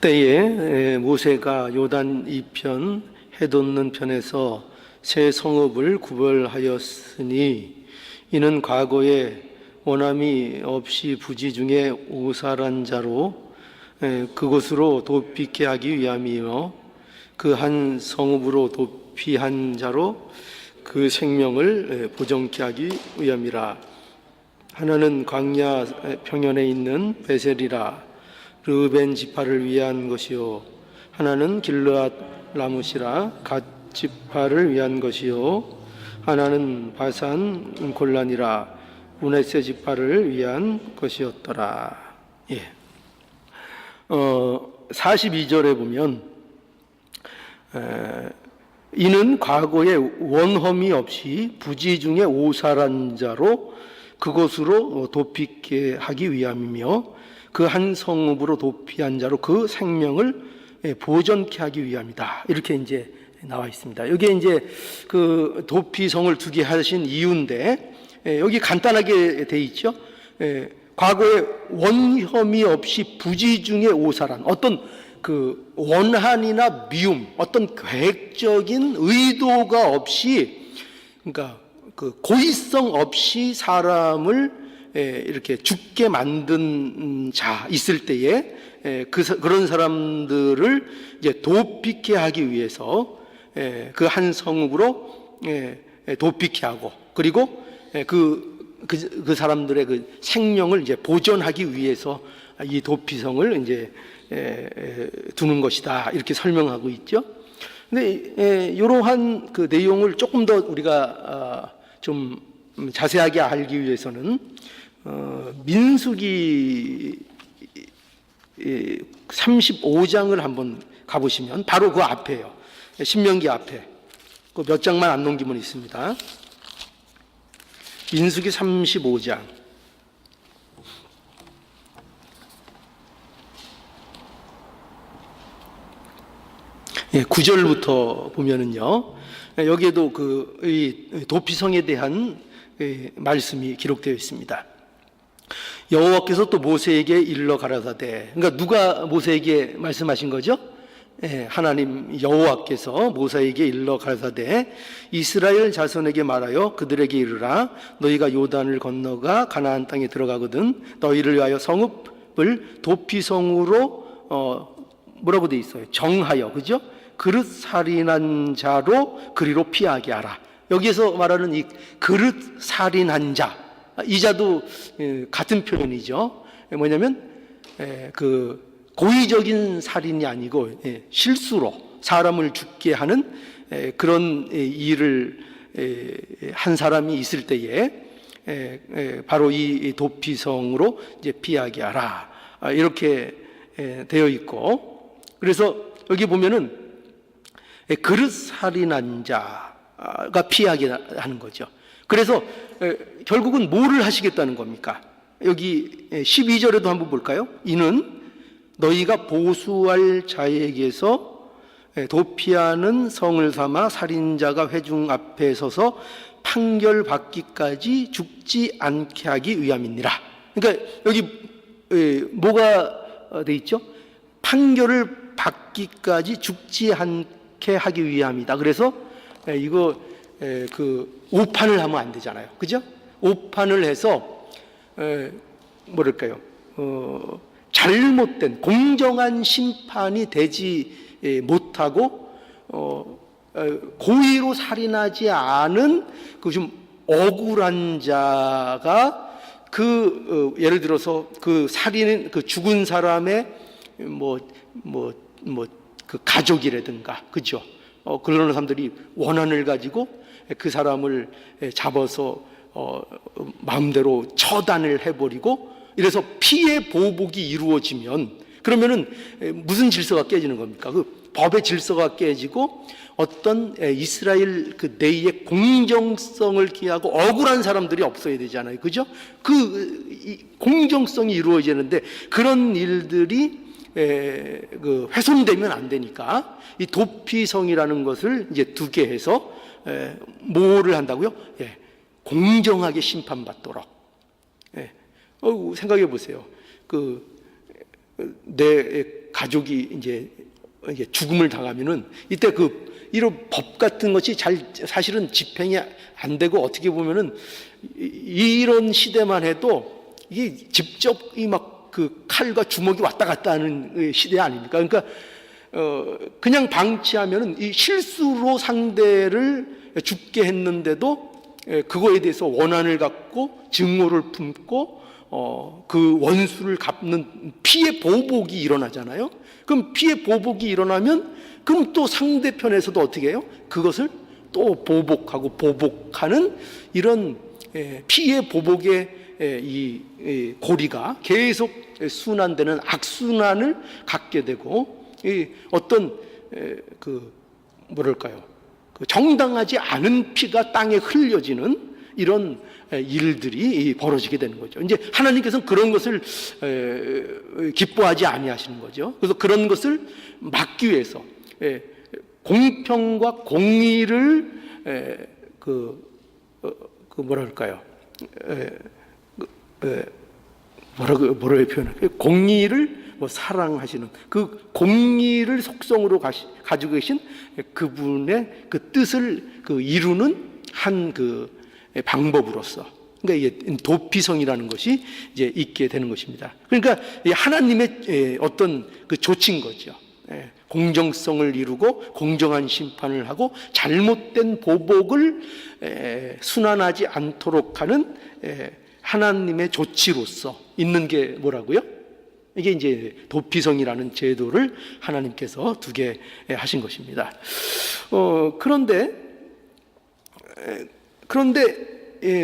때에 모세가 요단 이편 해돋는 편에서 세 성읍을 구별하였으니 이는 과거에 원함이 없이 부지 중에 오살한 자로 그곳으로 도피케 하기 위함이며 그 한 성읍으로 도피한 자로 그 생명을 보존케 하기 위함이라. 하나는 광야 평연에 있는 베셀이라 르벤 지파를 위한 것이요 하나는 길르앗 라무시라 갓 지파를 위한 것이요 하나는 바산 골란이라 문헤세 지파를 위한 것이었더라. 42절에 보면 이는 과거에 원험이 없이 부지 중에 오살한 자로 그곳으로 도피케 하기 위함이며 그 한 성읍으로 도피한 자로 그 생명을 보존케 하기 위함이다. 이렇게 이제 나와 있습니다. 여기에 이제 그 도피성을 두게 하신 이유인데 여기 간단하게 돼 있죠. 과거에 원혐의 없이 부지 중에 오살한 어떤 그 원한이나 미움, 어떤 계획적인 의도가 없이, 그러니까 그 고의성 없이 사람을 이렇게 죽게 만든 자 있을 때에 그런 사람들을 이제 도피케 하기 위해서 그 한 성읍으로 도피케 하고, 그리고 그 사람들의 그 생명을 이제 보존하기 위해서 이 도피성을 이제 두는 것이다, 이렇게 설명하고 있죠. 근데 이러한 그 내용을 조금 더 우리가 좀 자세하게 알기 위해서는 민수기 35장을 한번 가보시면 바로 그 앞에요. 신명기 앞에 그 몇 장만 안 넘기면 있습니다. 민수기 35장 9절부터 보면은요, 여기에도 이 도피성에 대한 말씀이 기록되어 있습니다. 여호와께서 또 모세에게 일러 가라사대, 그러니까 누가 모세에게 말씀하신 거죠? 하나님 여호와께서 모세에게 일러 가라사대 이스라엘 자손에게 말하여 그들에게 이르라. 너희가 요단을 건너가 가나안 땅에 들어가거든 너희를 위하여 성읍을 도피성으로 뭐라고 돼 있어요? 정하여, 그죠? 그릇 살인한 자로 그리로 피하게 하라. 여기에서 말하는 이 그릇 살인한 자, 이 자도 같은 표현이죠. 뭐냐면 그 고의적인 살인이 아니고 실수로 사람을 죽게 하는 그런 일을 한 사람이 있을 때에 바로 이 도피성으로 이제 피하게 하라, 이렇게 되어 있고, 그래서 여기 보면은 그릇 살인한 자가 피하게 하는 거죠. 그래서 결국은 뭐를 하시겠다는 겁니까? 여기 12절에도 한번 볼까요? 이는 너희가 보수할 자에게서 도피하는 성을 삼아 살인자가 회중 앞에 서서 판결받기까지 죽지 않게 하기 위함이니라. 그러니까 여기 뭐가 돼 있죠? 판결을 받기까지 죽지 않게 하기 위함이다. 그래서 이거 그 오판을 하면 안 되잖아요, 그죠? 오판을 해서 뭐랄까요? 잘못된 공정한 심판이 되지 못하고 고의로 살인하지 않은 그 좀 억울한 자가 예를 들어서 그 살인, 그 죽은 사람의 그 가족이라든가, 그죠? 그런 사람들이 원한을 가지고 그 사람을 잡아서 마음대로 처단을 해버리고, 이래서 피해 보복이 이루어지면 그러면은 무슨 질서가 깨지는 겁니까? 그 법의 질서가 깨지고 어떤 이스라엘 그 내의 공정성을 기하고 억울한 사람들이 없어야 되잖아요, 그죠? 이 공정성이 이루어지는데 그런 일들이 훼손되면 안 되니까 이 도피성이라는 것을 이제 두게 해서 뭐를 한다고요? 공정하게 심판받도록. 생각해 보세요. 내 가족이 이제 죽음을 당하면은 이때 이런 법 같은 것이 사실은 집행이 안 되고, 어떻게 보면은 이런 시대만 해도 이게 직접 그 칼과 주먹이 왔다 갔다 하는 시대 아닙니까? 그러니까 그냥 방치하면은 이 실수로 상대를 죽게 했는데도 그거에 대해서 원한을 갖고 증오를 품고 그 원수를 갚는 피해 보복이 일어나잖아요. 그럼 피해 보복이 일어나면 그럼 또 상대편에서도 어떻게 해요? 그것을 또 보복하고 보복하는 이런 피해 보복의 이 고리가 계속 순환되는 악순환을 갖게 되고, 어떤 뭐랄까요? 정당하지 않은 피가 땅에 흘려지는 이런 일들이 벌어지게 되는 거죠. 이제 하나님께서는 그런 것을 기뻐하지 아니하시는 거죠. 그래서 그런 것을 막기 위해서 공평과 공의를 뭐랄까요? 뭐라고 표현할까요? 공의를 사랑하시는 그 공의를 속성으로 가지고 계신 그분의 그 뜻을 이루는 한 방법으로서, 그러니까 이게 도피성이라는 것이 이제 있게 되는 것입니다. 그러니까 하나님의 어떤 조치인 거죠. 공정성을 이루고 공정한 심판을 하고 잘못된 보복을 순환하지 않도록 하는 하나님의 조치로서 있는 게 뭐라고요? 이게 이제 도피성이라는 제도를 하나님께서 두게 하신 것입니다. 그런데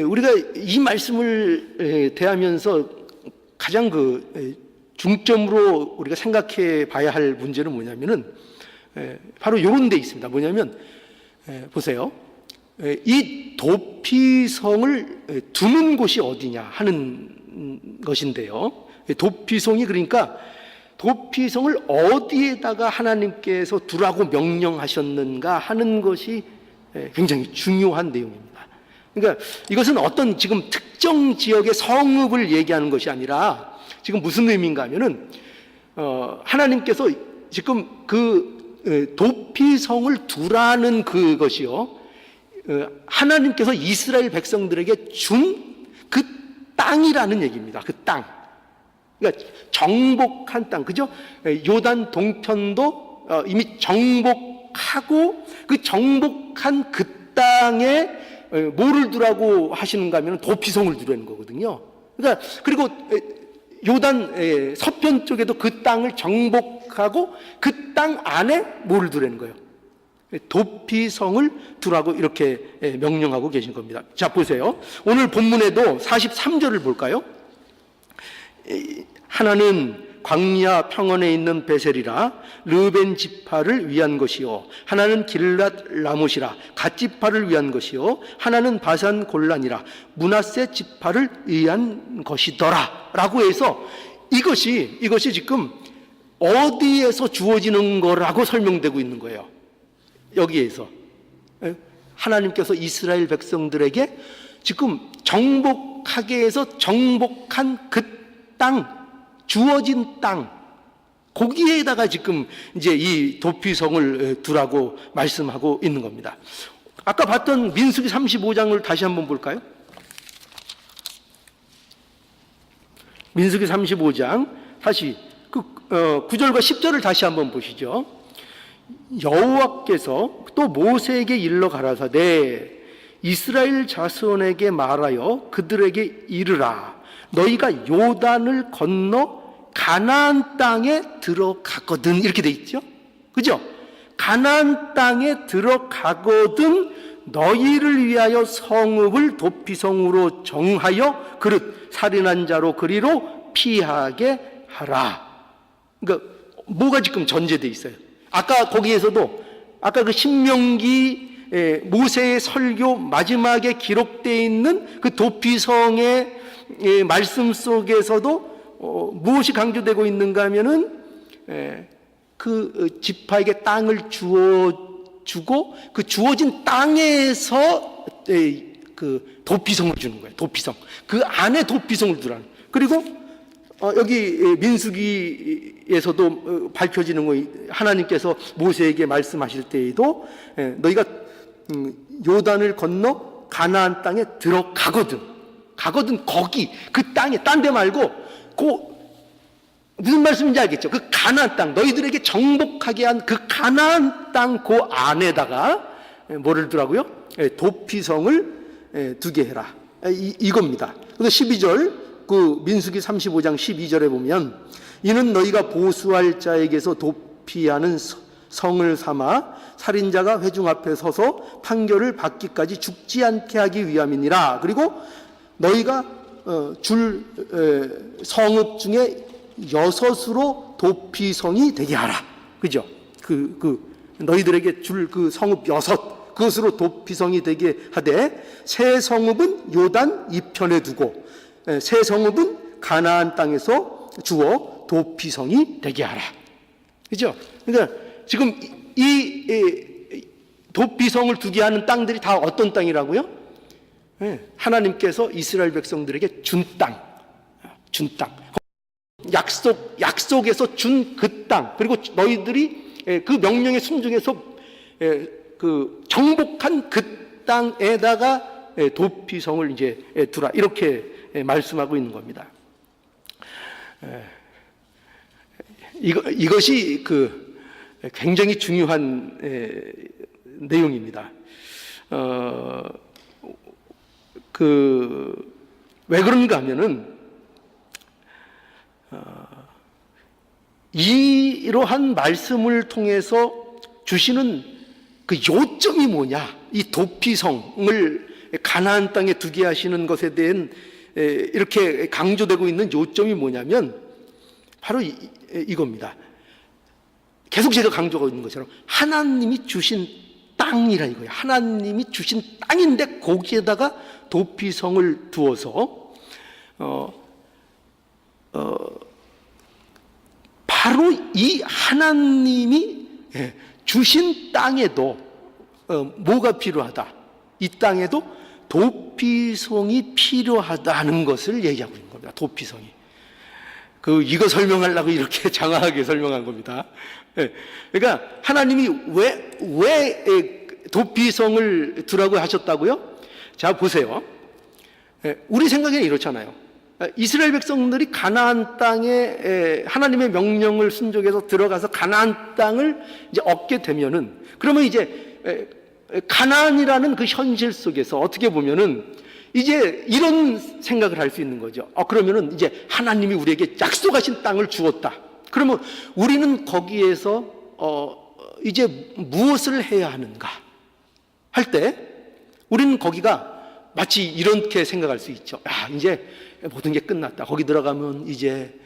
우리가 이 말씀을 대하면서 가장 중점으로 우리가 생각해 봐야 할 문제는 뭐냐면은 바로 이런 데 있습니다. 뭐냐면 보세요. 이 도피성을 두는 곳이 어디냐 하는 것인데요. 도피성이, 그러니까 도피성을 어디에다가 하나님께서 두라고 명령하셨는가 하는 것이 굉장히 중요한 내용입니다. 그러니까 이것은 어떤 지금 특정 지역의 성읍을 얘기하는 것이 아니라 지금 무슨 의미인가 하면은 하나님께서 지금 도피성을 두라는 그것이요, 하나님께서 이스라엘 백성들에게 준 그 땅이라는 얘기입니다. 그 땅. 그러니까 정복한 땅, 그죠? 요단 동편도 이미 정복하고 그 정복한 그 땅에 뭐를 두라고 하시는가 하면 도피성을 두라는 거거든요. 그러니까 그리고 요단 서편 쪽에도 그 땅을 정복하고 그 땅 안에 뭐를 두라는 거예요? 도피성을 두라고 이렇게 명령하고 계신 겁니다. 자, 보세요. 오늘 본문에도 43절을 볼까요? 하나는 광야 평원에 있는 베셀이라 르벤 지파를 위한 것이요, 하나는 길랏 라못이라 갓 지파를 위한 것이요, 하나는 바산 골란이라 므낫세 지파를 위한 것이더라 라고 해서 이것이 지금 어디에서 주어지는 거라고 설명되고 있는 거예요. 여기에서 하나님께서 이스라엘 백성들에게 지금 정복하게 해서 정복한 그 땅, 주어진 땅, 거기에다가 지금 이제 이 도피성을 두라고 말씀하고 있는 겁니다. 아까 봤던 민수기 35장을 다시 한번 볼까요? 민수기 35장 다시 9절과 10절을 다시 한번 보시죠. 여호와께서 또 모세에게 일러 가라사대 이스라엘 자손에게 말하여 그들에게 이르라, 너희가 요단을 건너 가나안 땅에 들어가거든, 이렇게 돼 있죠. 그죠? 가나안 땅에 들어가거든 너희를 위하여 성읍을 도피성으로 정하여 그릇 살인한 자로 그리로 피하게 하라. 그러니까 뭐가 지금 전제돼 있어요? 아까 거기에서도 아까 그 신명기 모세의 설교 마지막에 기록되어 있는 그 도피성의 말씀 속에서도 무엇이 강조되고 있는가 하면은 그 지파에게 땅을 주고 그 주어진 땅에서 그 도피성을 주는 거예요. 도피성. 그 안에 도피성을 두라는. 그리고 여기 민수기에서도 밝혀지는 거, 하나님께서 모세에게 말씀하실 때에도 너희가 요단을 건너 가나안 땅에 들어가거든 거기 그 땅에, 딴 데 말고 무슨 말씀인지 알겠죠? 그 가나안 땅, 너희들에게 정복하게 한 그 가나안 땅 그 안에다가 뭐를 두라고요? 도피성을 두게 해라, 이겁니다. 그래서 12절 그 민수기 35장 12절에 보면 이는 너희가 보수할 자에게서 도피하는 성을 삼아 살인자가 회중 앞에 서서 판결을 받기까지 죽지 않게 하기 위함이니라. 그리고 너희가 줄 성읍 중에 6으로 도피성이 되게 하라. 그죠? 너희들에게 줄 그 성읍 6, 그것으로 도피성이 되게 하되 새 성읍은 요단 이편에 두고 새 성읍은 가나안 땅에서 주어 도피성이 되게 하라. 그죠? 그러니까 지금 이 도피성을 두게 하는 땅들이 다 어떤 땅이라고요? 하나님께서 이스라엘 백성들에게 준 땅. 약속에서 준 그 땅. 그리고 너희들이 그 명령에 순종해서 그 정복한 그 땅에다가 도피성을 이제 두라, 이렇게 말씀하고 있는 겁니다. 이것이 굉장히 중요한 내용입니다. 왜 그런가 하면은 이러한 말씀을 통해서 주시는 그 요점이 뭐냐, 이 도피성을 가나안 땅에 두게 하시는 것에 대한 이렇게 강조되고 있는 요점이 뭐냐면 바로 이겁니다. 계속 제가 강조하고 있는 것처럼 하나님이 주신 땅이라 이거예요. 하나님이 주신 땅인데 거기에다가 도피성을 두어서 바로 이 하나님이 주신 땅에도 뭐가 필요하다, 이 땅에도 도피성이 필요하다는 것을 얘기하고 있는 겁니다. 도피성이. 이거 설명하려고 이렇게 장황하게 설명한 겁니다. 그러니까 하나님이 왜 도피성을 두라고 하셨다고요? 자, 보세요. 우리 생각에는 이렇잖아요. 이스라엘 백성들이 가나안 땅에 하나님의 명령을 순종해서 들어가서 가나안 땅을 이제 얻게 되면은, 그러면 이제 가나안이라는 그 현실 속에서 어떻게 보면은 이제 이런 생각을 할 수 있는 거죠. 그러면은 이제 하나님이 우리에게 약속하신 땅을 주었다. 그러면 우리는 거기에서 이제 무엇을 해야 하는가 할 때 우리는 거기가 마치 이렇게 생각할 수 있죠. 이제 모든 게 끝났다. 거기 들어가면 이제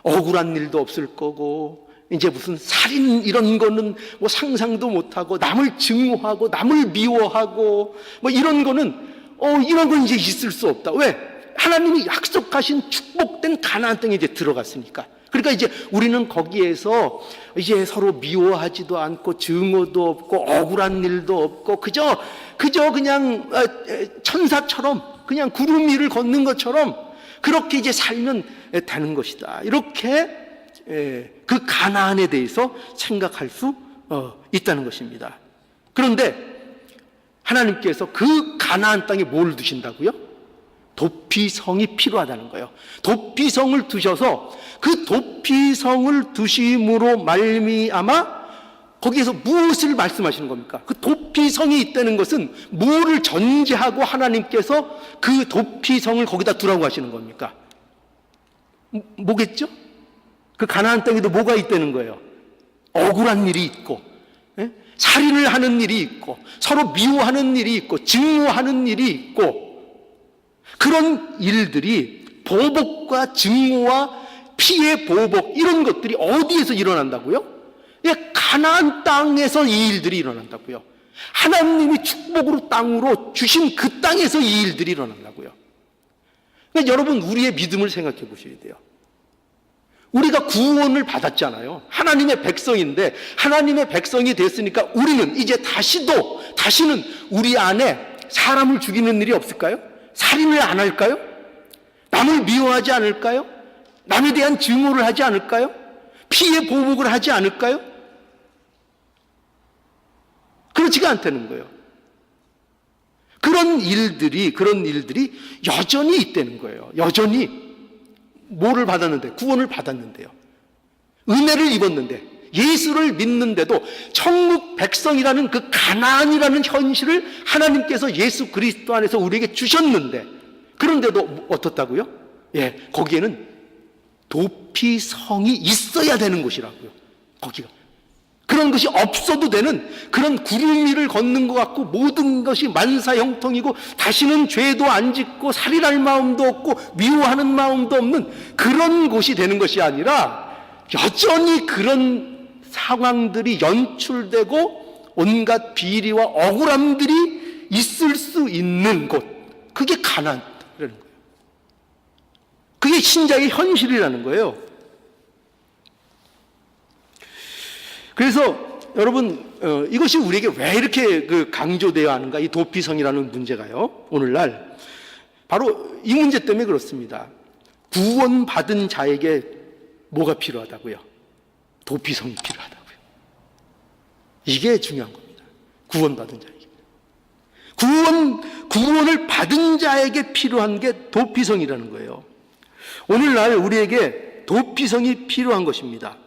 억울한 일도 없을 거고, 이제 무슨 살인 이런 거는 뭐 상상도 못하고, 남을 증오하고 남을 미워하고 뭐 이런 거는 이런 건 이제 있을 수 없다. 왜? 하나님이 약속하신 축복된 가나안 땅에 이제 들어갔으니까. 그러니까 이제 우리는 거기에서 이제 서로 미워하지도 않고 증오도 없고 억울한 일도 없고 그저 그냥 천사처럼 그냥 구름 위를 걷는 것처럼 그렇게 이제 살면 되는 것이다. 이렇게 그 가나안에 대해서 생각할 수 있다는 것입니다. 그런데 하나님께서 그 가나안 땅에 뭘 두신다고요? 도피성이 필요하다는 거예요. 도피성을 두셔서 그 도피성을 두심으로 말미암아 거기에서 무엇을 말씀하시는 겁니까? 그 도피성이 있다는 것은 뭐를 전제하고 하나님께서 그 도피성을 거기다 두라고 하시는 겁니까? 뭐겠죠? 그 가나안 땅에도 뭐가 있다는 거예요? 억울한 일이 있고, 살인을 하는 일이 있고, 서로 미워하는 일이 있고, 증오하는 일이 있고, 그런 일들이 보복과 증오와 피해 보복 이런 것들이 어디에서 일어난다고요? 가나안 땅에서 이 일들이 일어난다고요. 하나님이 축복으로 땅으로 주신 그 땅에서 이 일들이 일어난다고요. 그러니까 여러분, 우리의 믿음을 생각해 보셔야 돼요. 우리가 구원을 받았잖아요. 하나님의 백성인데 하나님의 백성이 됐으니까 우리는 이제 다시는 우리 안에 사람을 죽이는 일이 없을까요? 살인을 안 할까요? 남을 미워하지 않을까요? 남에 대한 증오를 하지 않을까요? 피해 보복을 하지 않을까요? 그렇지가 않다는 거예요. 그런 일들이 여전히 있다는 거예요. 여전히. 뭐를 받았는데? 구원을 받았는데요. 은혜를 입었는데, 예수를 믿는데도 천국 백성이라는 그 가나안이라는 현실을 하나님께서 예수 그리스도 안에서 우리에게 주셨는데, 그런데도 어떻다고요? 예, 거기에는 도피성이 있어야 되는 곳이라고요. 거기가. 그런 것이 없어도 되는 그런 구름 위를 걷는 것 같고 모든 것이 만사형통이고 다시는 죄도 안 짓고 살인할 마음도 없고 미워하는 마음도 없는 그런 곳이 되는 것이 아니라 여전히 그런 상황들이 연출되고 온갖 비리와 억울함들이 있을 수 있는 곳, 그게 가나안이라는 거예요. 그게 신자의 현실이라는 거예요. 그래서 여러분, 이것이 우리에게 왜 이렇게 강조되어야 하는가, 이 도피성이라는 문제가요. 오늘날 바로 이 문제 때문에 그렇습니다. 구원받은 자에게 뭐가 필요하다고요? 도피성이 필요하다고요. 이게 중요한 겁니다. 구원받은 자에게. 구원을 받은 자에게 필요한 게 도피성이라는 거예요. 오늘날 우리에게 도피성이 필요한 것입니다.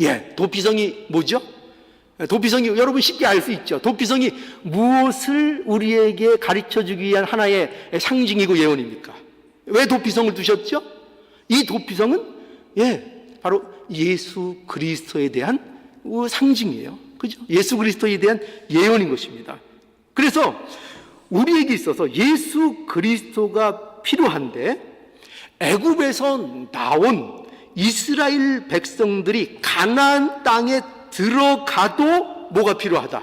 예, 도피성이 뭐죠? 도피성이 여러분 쉽게 알 수 있죠. 도피성이 무엇을 우리에게 가르쳐주기 위한 하나의 상징이고 예언입니까? 왜 도피성을 두셨죠? 이 도피성은 바로 예수 그리스도에 대한 상징이에요. 그죠? 예수 그리스도에 대한 예언인 것입니다. 그래서 우리에게 있어서 예수 그리스도가 필요한데, 애굽에서 나온 이스라엘 백성들이 가나안 땅에 들어가도 뭐가 필요하다?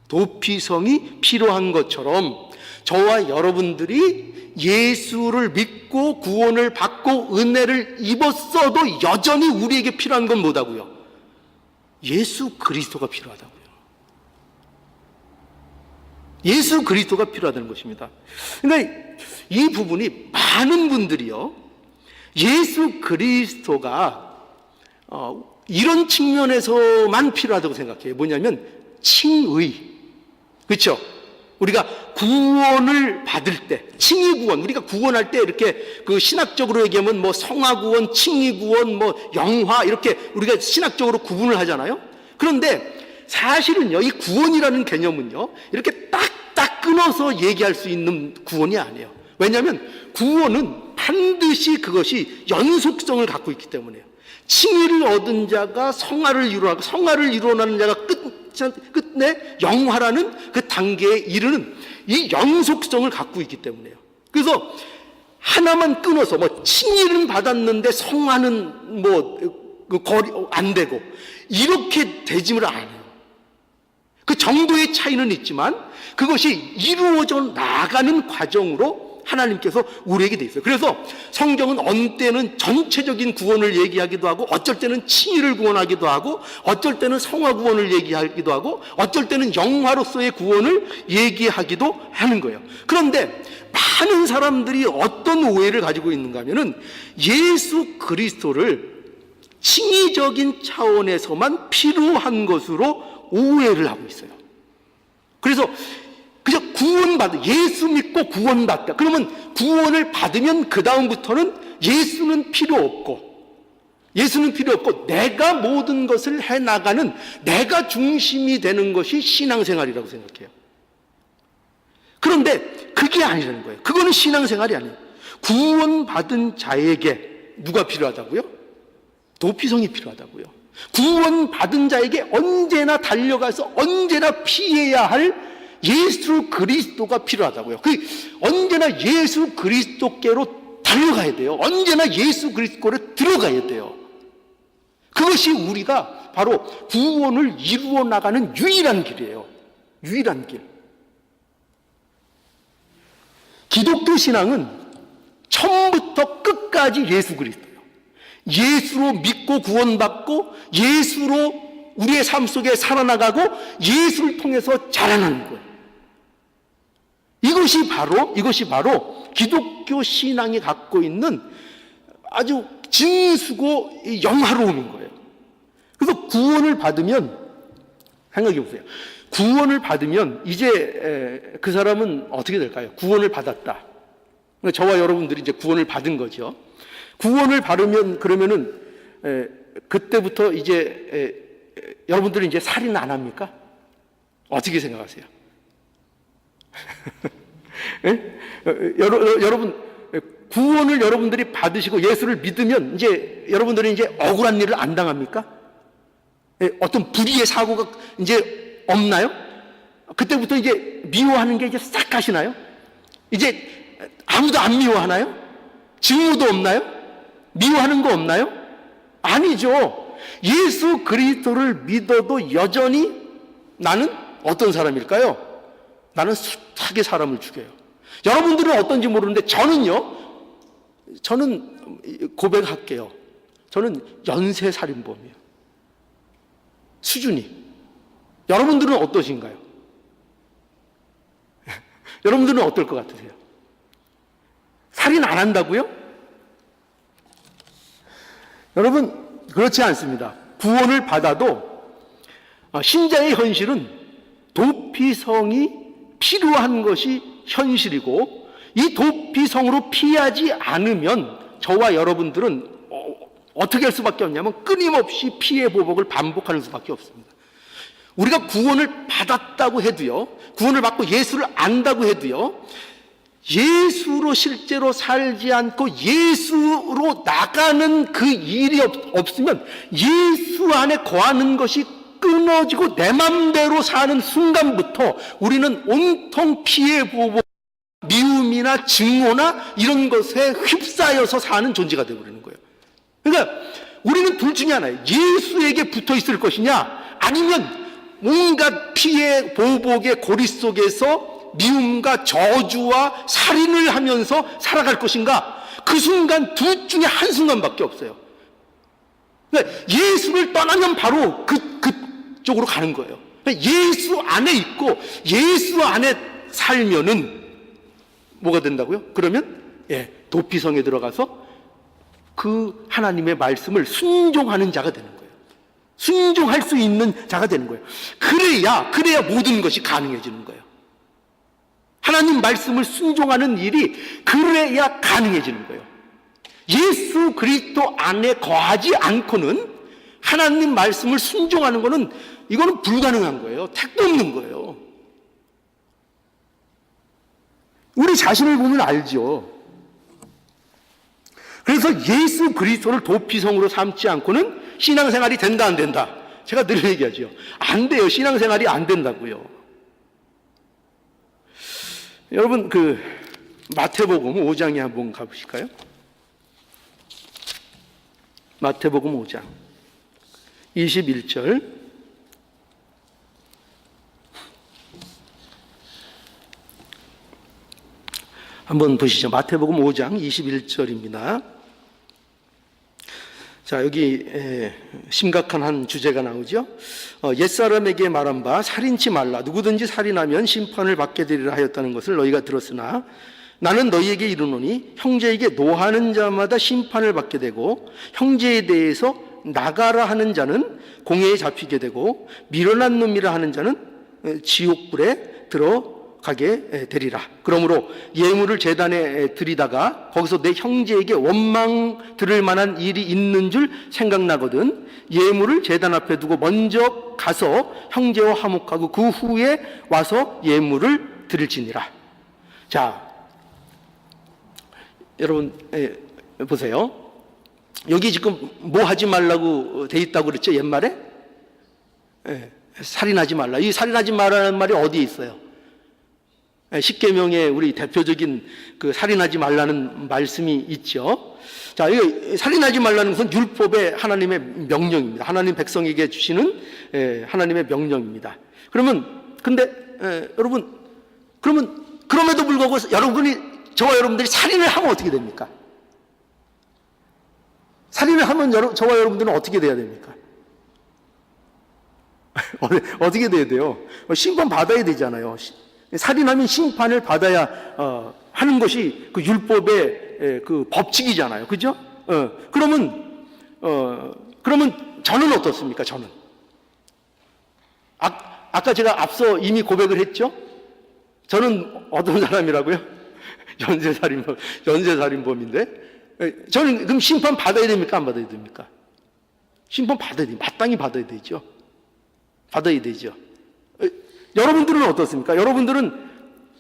도피성이 필요한 것처럼 저와 여러분들이 예수를 믿고 구원을 받고 은혜를 입었어도 여전히 우리에게 필요한 건 뭐다고요? 예수 그리스도가 필요하다고요. 예수 그리스도가 필요하다는 것입니다. 그러니까 이 부분이 많은 분들이요, 예수 그리스도가 이런 측면에서만 필요하다고 생각해요. 뭐냐면 칭의. 그렇죠? 우리가 구원을 받을 때, 칭의 구원, 우리가 구원할 때 이렇게 그 신학적으로 얘기하면 뭐 성화 구원, 칭의 구원, 뭐 영화 이렇게 우리가 신학적으로 구분을 하잖아요. 그런데 사실은요, 이 구원이라는 개념은요, 이렇게 딱딱 끊어서 얘기할 수 있는 구원이 아니에요. 왜냐하면 구원은 반드시 그것이 연속성을 갖고 있기 때문에요. 칭의를 얻은 자가 성화를 이루어가고 성화를 이루어나는 자가 끝내 영화라는 그 단계에 이르는 이 연속성을 갖고 있기 때문에요. 그래서 하나만 끊어서 뭐 칭의는 받았는데 성화는 안 되고 이렇게 되지를 않아요. 그 정도의 차이는 있지만 그것이 이루어져 나가는 과정으로 하나님께서 우리에게 돼 있어요. 그래서 성경은 어느 때는 전체적인 구원을 얘기하기도 하고, 어쩔 때는 칭의를 구원하기도 하고, 어쩔 때는 성화 구원을 얘기하기도 하고, 어쩔 때는 영화로서의 구원을 얘기하기도 하는 거예요. 그런데 많은 사람들이 어떤 오해를 가지고 있는가 하면은 예수 그리스도를 칭의적인 차원에서만 필요한 것으로 오해를 하고 있어요. 그래서 그저 예수 믿고 구원받다. 그러면 구원을 받으면 그 다음부터는 예수는 필요 없고 내가 모든 것을 해나가는 내가 중심이 되는 것이 신앙생활이라고 생각해요. 그런데 그게 아니라는 거예요. 그거는 신앙생활이 아니에요. 구원받은 자에게 누가 필요하다고요? 도피성이 필요하다고요. 구원받은 자에게 언제나 달려가서 언제나 피해야 할 예수 그리스도가 필요하다고요. 언제나 예수 그리스도께로 달려가야 돼요. 언제나 예수 그리스도로 들어가야 돼요. 그것이 우리가 바로 구원을 이루어 나가는 유일한 길이에요. 유일한 길. 기독교 신앙은 처음부터 끝까지 예수 그리스도예요. 예수로 믿고 구원받고 예수로 우리의 삶 속에 살아나가고 예수를 통해서 자라나는 거예요. 이것이 바로 기독교 신앙이 갖고 있는 아주 진수고 영화로움인 거예요. 그래서 구원을 받으면, 생각해 보세요. 구원을 받으면 이제 그 사람은 어떻게 될까요? 구원을 받았다. 저와 여러분들이 이제 구원을 받은 거죠. 구원을 받으면 그러면은 그때부터 이제 여러분들은 이제 살인 안 합니까? 어떻게 생각하세요? 여러분 구원을 여러분들이 받으시고 예수를 믿으면 이제 여러분들이 이제 억울한 일을 안 당합니까? 어떤 불의의 사고가 이제 없나요? 그때부터 이제 미워하는 게 이제 싹 가시나요? 이제 아무도 안 미워하나요? 증오도 없나요? 미워하는 거 없나요? 아니죠. 예수 그리스도를 믿어도 여전히 나는 어떤 사람일까요? 나는 숱하게 사람을 죽여요. 여러분들은 어떤지 모르는데 저는 고백할게요. 저는 연쇄살인범이에요. 수준이. 여러분들은 어떠신가요? 여러분들은 어떨 것 같으세요? 살인 안 한다고요? 여러분, 그렇지 않습니다. 구원을 받아도 신자의 현실은 도피성이 필요한 것이 현실이고, 이 도피성으로 피하지 않으면 저와 여러분들은 어떻게 할 수밖에 없냐면 끊임없이 피해 보복을 반복하는 수밖에 없습니다. 우리가 구원을 받았다고 해도요, 구원을 받고 예수를 안다고 해도요, 예수로 실제로 살지 않고 예수로 나가는 그 일이 없으면 예수 안에 거하는 것이 끊어지고 내 맘대로 사는 순간부터 우리는 온통 피해 보복, 미움이나 증오나 이런 것에 휩싸여서 사는 존재가 되어버리는 거예요. 그러니까 우리는 둘 중에 하나예요. 예수에게 붙어 있을 것이냐, 아니면 온갖 피해 보복의 고리 속에서 미움과 저주와 살인을 하면서 살아갈 것인가. 그 순간 둘 중에 한 순간밖에 없어요. 그러니까 예수를 떠나면 바로 그쪽으로 가는 거예요. 그러니까 예수 안에 있고 예수 안에 살면은 뭐가 된다고요? 그러면 도피성에 들어가서 그 하나님의 말씀을 순종하는 자가 되는 거예요. 순종할 수 있는 자가 되는 거예요. 그래야 모든 것이 가능해지는 거예요. 하나님 말씀을 순종하는 일이 그래야 가능해지는 거예요. 예수 그리스도 안에 거하지 않고는 하나님 말씀을 순종하는 것은 이거는 불가능한 거예요. 택도 없는 거예요. 우리 자신을 보면 알죠. 그래서 예수 그리스도를 도피성으로 삼지 않고는 신앙생활이 된다 안 된다? 제가 늘 얘기하죠. 안 돼요. 신앙생활이 안 된다고요. 여러분 마태복음 5장에 한번 가보실까요? 마태복음 5장 21절 한번 보시죠. 마태복음 5장 21절입니다. 자, 여기 심각한 한 주제가 나오죠. 옛사람에게 말한 바 살인치 말라. 누구든지 살인하면 심판을 받게 되리라 하였다는 것을 너희가 들었으나 나는 너희에게 이르노니 형제에게 노하는 자마다 심판을 받게 되고 형제에 대해서 나가라 하는 자는 공회에 잡히게 되고 미련한 놈이라 하는 자는 지옥불에 들어가게 되리라. 그러므로 예물을 제단에 드리다가 거기서 내 형제에게 원망 들을 만한 일이 있는 줄 생각나거든 예물을 제단 앞에 두고 먼저 가서 형제와 화목하고 그 후에 와서 예물을 드릴지니라. 자, 여러분 보세요. 여기 지금 뭐 하지 말라고 돼 있다고 그랬죠? 옛말에? 살인하지 말라. 이 살인하지 말라는 말이 어디에 있어요? 십계명에 우리 대표적인 그 살인하지 말라는 말씀이 있죠. 자, 이 살인하지 말라는 것은 율법의 하나님의 명령입니다. 하나님 백성에게 주시는 하나님의 명령입니다. 여러분, 그럼에도 불구하고 저와 여러분들이 살인을 하면 어떻게 됩니까? 살인을 하면 저와 여러분들은 어떻게 돼야 됩니까? 어떻게 돼야 돼요? 심판 받아야 되잖아요. 살인하면 심판을 받아야 하는 것이 그 율법의 그 법칙이잖아요. 그죠? 그러면 저는 어떻습니까? 저는. 아까 제가 앞서 이미 고백을 했죠? 저는 어떤 사람이라고요? 연쇄살인범인데? 저는 그럼 심판 받아야 됩니까? 안 받아야 됩니까? 심판 받아야 돼요. 마땅히 받아야 되죠. 받아야 되죠. 여러분들은 어떻습니까? 여러분들은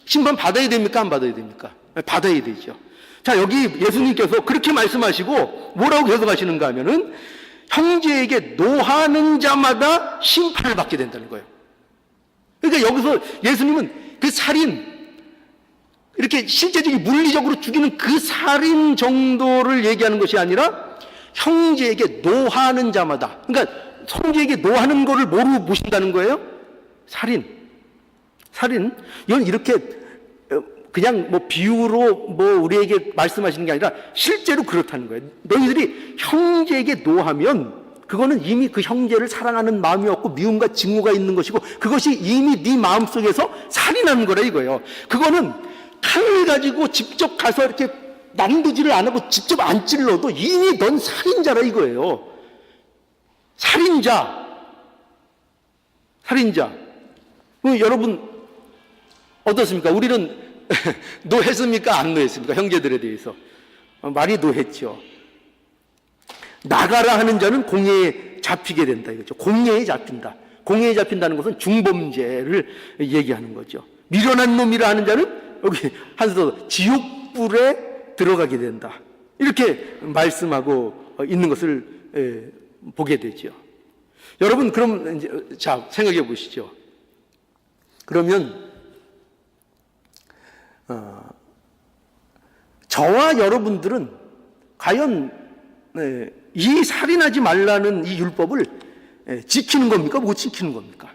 심판 받아야 됩니까? 안 받아야 됩니까? 받아야 되죠. 자, 여기 예수님께서 그렇게 말씀하시고 뭐라고 계속 하시는가 하면은 형제에게 노하는 자마다 심판을 받게 된다는 거예요. 그러니까 여기서 예수님은 그 살인, 이렇게 실제적인 물리적으로 죽이는 그 살인 정도를 얘기하는 것이 아니라 형제에게 노하는 자마다, 그러니까 형제에게 노하는 거를 뭐로 보신다는 거예요? 살인. 이건 이렇게 그냥 뭐 비유로 뭐 우리에게 말씀하시는 게 아니라 실제로 그렇다는 거예요. 너희들이 형제에게 노하면 그거는 이미 그 형제를 사랑하는 마음이 없고 미움과 증오가 있는 것이고 그것이 이미 네 마음속에서 살인하는 거라 이거예요. 그거는 칼을 가지고 직접 가서 이렇게 난도질을 안 하고 직접 안 찔러도 이미 넌 살인자라 이거예요. 살인자. 여러분 어떻습니까? 우리는 노했습니까? 안 노했습니까? 형제들에 대해서 많이 노했죠. 나가라 하는 자는 공회에 잡히게 된다 이거죠. 공회에 잡힌다. 공회에 잡힌다는 것은 중범죄를 얘기하는 거죠. 미련한 놈이라 하는 자는 여기 한서 지옥불에 들어가게 된다. 이렇게 말씀하고 있는 것을 보게 되죠. 여러분 그럼 이제 자 생각해 보시죠. 그러면 저와 여러분들은 과연 이 살인하지 말라는 이 율법을 지키는 겁니까? 못 지키는 겁니까?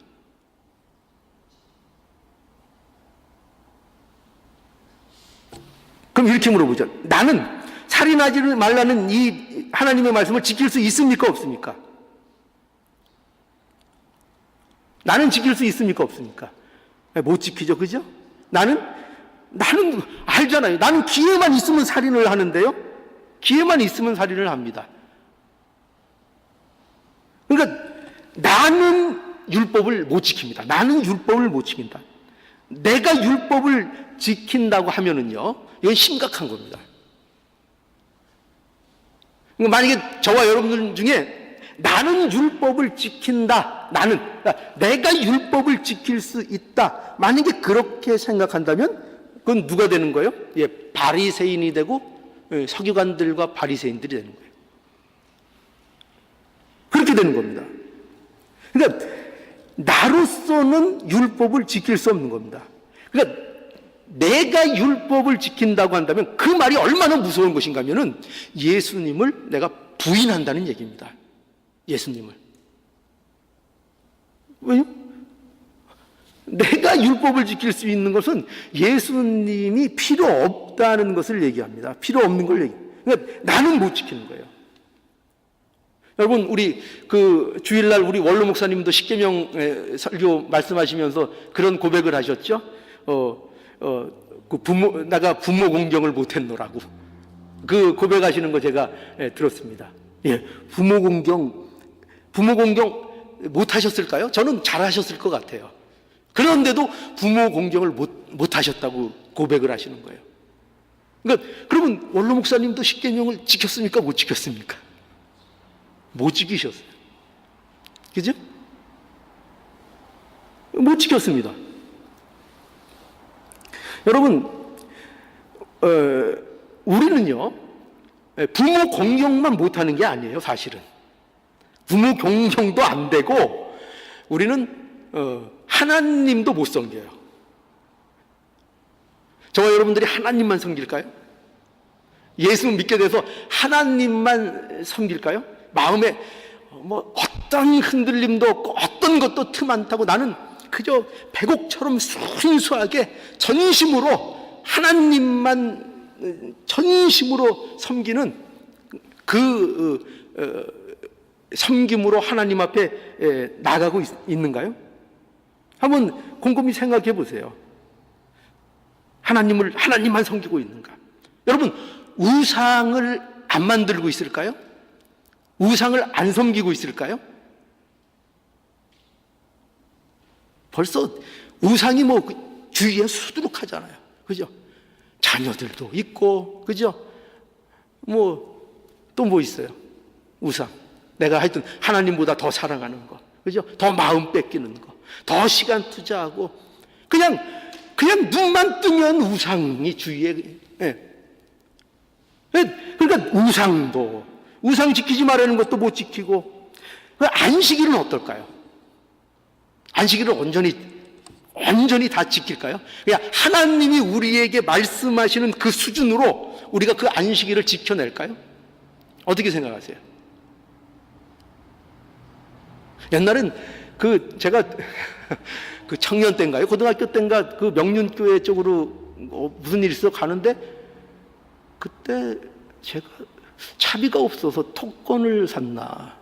그럼 이렇게 물어보죠. 나는 살인하지 말라는 이 하나님의 말씀을 지킬 수 있습니까? 없습니까? 나는 지킬 수 있습니까? 없습니까? 못 지키죠. 그죠? 나는 알잖아요. 나는 기회만 있으면 살인을 하는데요. 기회만 있으면 살인을 합니다. 그러니까 나는 율법을 못 지킵니다. 나는 율법을 못 지킨다. 내가 율법을 지킨다고 하면은요, 이건 심각한 겁니다. 그러니까 만약에 저와 여러분들 중에 나는 율법을 지킨다. 내가 율법을 지킬 수 있다. 만약에 그렇게 생각한다면 그건 누가 되는 거예요? 바리새인이 되고 서기관들과 바리새인들이 되는 거예요. 그렇게 되는 겁니다. 그러니까 나로서는 율법을 지킬 수 없는 겁니다. 그러니까 내가 율법을 지킨다고 한다면 그 말이 얼마나 무서운 것인가 하면은 예수님을 내가 부인한다는 얘기입니다. 예수님을. 왜요? 내가 율법을 지킬 수 있는 것은 예수님이 필요 없다는 것을 얘기합니다. 필요 없는 걸 얘기해요. 그러니까 나는 못 지키는 거예요. 여러분, 우리 그 주일날 우리 원로 목사님도 십계명 설교 말씀하시면서 그런 고백을 하셨죠? 내가 부모 공경을 못했노라고. 그 고백하시는 거 제가 들었습니다. 부모 공경 못하셨을까요? 저는 잘하셨을 것 같아요. 그런데도 부모 공경을 못하셨다고 고백을 하시는 거예요. 그러니까 그러면 원로 목사님도 십계명을 지켰습니까? 못 지켰습니까? 못 지키셨어요. 그죠? 못 지켰습니다. 여러분, 우리는요, 부모 공경만 못하는 게 아니에요, 사실은. 부모 공경도 안 되고, 우리는 하나님도 못 섬겨요. 저와 여러분들이 하나님만 섬길까요? 예수 믿게 돼서 하나님만 섬길까요? 마음에 뭐 어떤 흔들림도 없고 어떤 것도 틈 안 타고 나는 그저 백옥처럼 순수하게 전심으로 하나님만 전심으로 섬기는 그 섬김으로 하나님 앞에 나가고 있는가요? 한번 곰곰이 생각해 보세요. 하나님만 섬기고 있는가? 여러분, 우상을 안 만들고 있을까요? 우상을 안 섬기고 있을까요? 벌써 우상이 주위에 수두룩하잖아요. 그죠? 자녀들도 있고, 그죠? 또 뭐 있어요? 우상. 내가 하여튼 하나님보다 더 사랑하는 거. 그죠? 더 마음 뺏기는 거. 더 시간 투자하고. 그냥 눈만 뜨면 우상이 주위에. 예. 그러니까 우상 지키지 말라는 것도 못 지키고. 안식일은 어떨까요? 안식일을 온전히 다 지킬까요? 그냥 하나님이 우리에게 말씀하시는 그 수준으로 우리가 그 안식일을 지켜낼까요? 어떻게 생각하세요? 옛날엔 제가 그 청년 때인가요? 고등학교 때인가 그 명륜교회 쪽으로 무슨 일이 있어 가는데 그때 제가 차비가 없어서 토건을 샀나.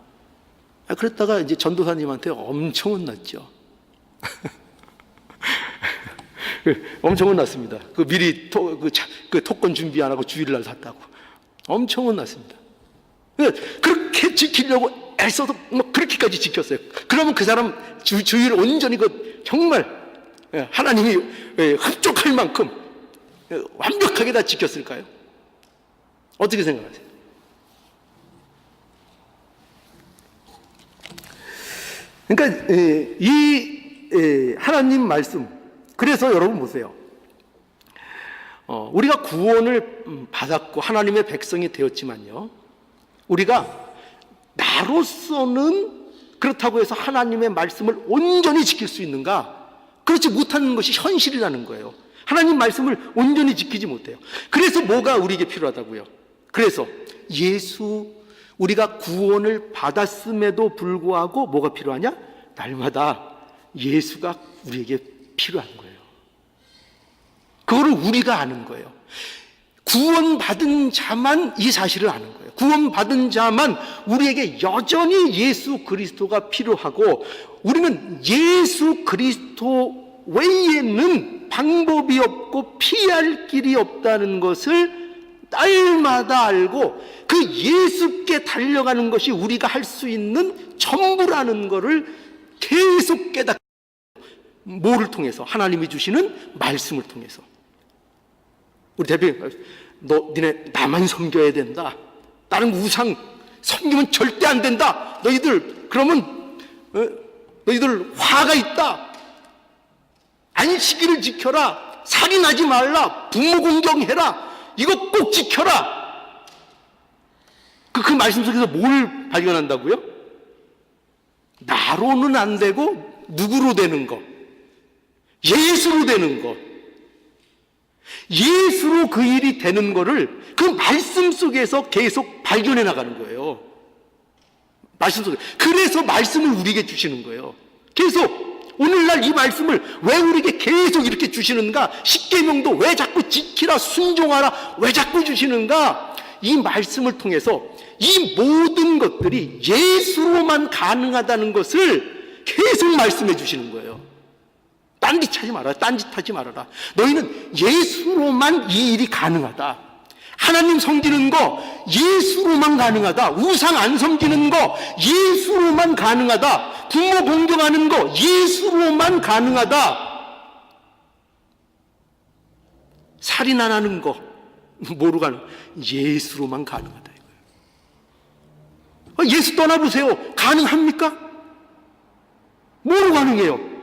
그랬다가 이제 전도사님한테 엄청 혼났죠. 엄청 혼났습니다. 미리 토건 준비 안 하고 주일날 샀다고. 엄청 혼났습니다. 그렇게 지키려고 애써서 그렇게까지 지켰어요. 그러면 그 사람 주일을 온전히 정말 하나님이 흡족할 만큼 완벽하게 다 지켰을까요? 어떻게 생각하세요? 그러니까 이 하나님 말씀, 그래서 여러분 보세요. 우리가 구원을 받았고 하나님의 백성이 되었지만요, 우리가 나로서는 그렇다고 해서 하나님의 말씀을 온전히 지킬 수 있는가? 그렇지 못하는 것이 현실이라는 거예요. 하나님 말씀을 온전히 지키지 못해요. 그래서 뭐가 우리에게 필요하다고요? 그래서 우리가 구원을 받았음에도 불구하고 뭐가 필요하냐? 날마다 예수가 우리에게 필요한 거예요. 그거를 우리가 아는 거예요. 구원받은 자만 이 사실을 아는 거예요. 구원받은 자만 우리에게 여전히 예수 그리스도가 필요하고, 우리는 예수 그리스도 외에는 방법이 없고 피할 길이 없다는 것을 날마다 알고 그 예수께 달려가는 것이 우리가 할 수 있는 전부라는 것을 계속 깨닫고, 뭐를 통해서? 하나님이 주시는 말씀을 통해서. 우리 대표님, 니네 나만 섬겨야 된다. 다른 우상 섬기면 절대 안 된다. 그러면 너희들 화가 있다. 안식일을 지켜라. 살인하지 말라. 부모 공경해라. 이거 꼭 지켜라. 그 말씀 속에서 뭘 발견한다고요? 나로는 안 되고 누구로 되는 거? 예수로 되는 거. 예수로 그 일이 되는 거를 그 말씀 속에서 계속 발견해 나가는 거예요. 말씀 속에. 그래서 말씀을 우리에게 주시는 거예요. 계속. 오늘날 이 말씀을 왜 우리에게 계속 이렇게 주시는가? 십계명도 왜 자꾸 지키라, 순종하라, 왜 자꾸 주시는가? 이 말씀을 통해서 이 모든 것들이 예수로만 가능하다는 것을 계속 말씀해 주시는 거예요. 딴짓하지 말아라. 딴짓하지 말아라. 너희는 예수로만 이 일이 가능하다. 하나님 섬기는 거 예수로만 가능하다. 우상 안 섬기는 거 예수로만 가능하다. 부모 공경하는 거 예수로만 가능하다. 살인 안 하는 거 뭐로 예수로만 가능하다 이거예요. 예수 떠나보세요. 가능합니까? 뭐로 가능해요?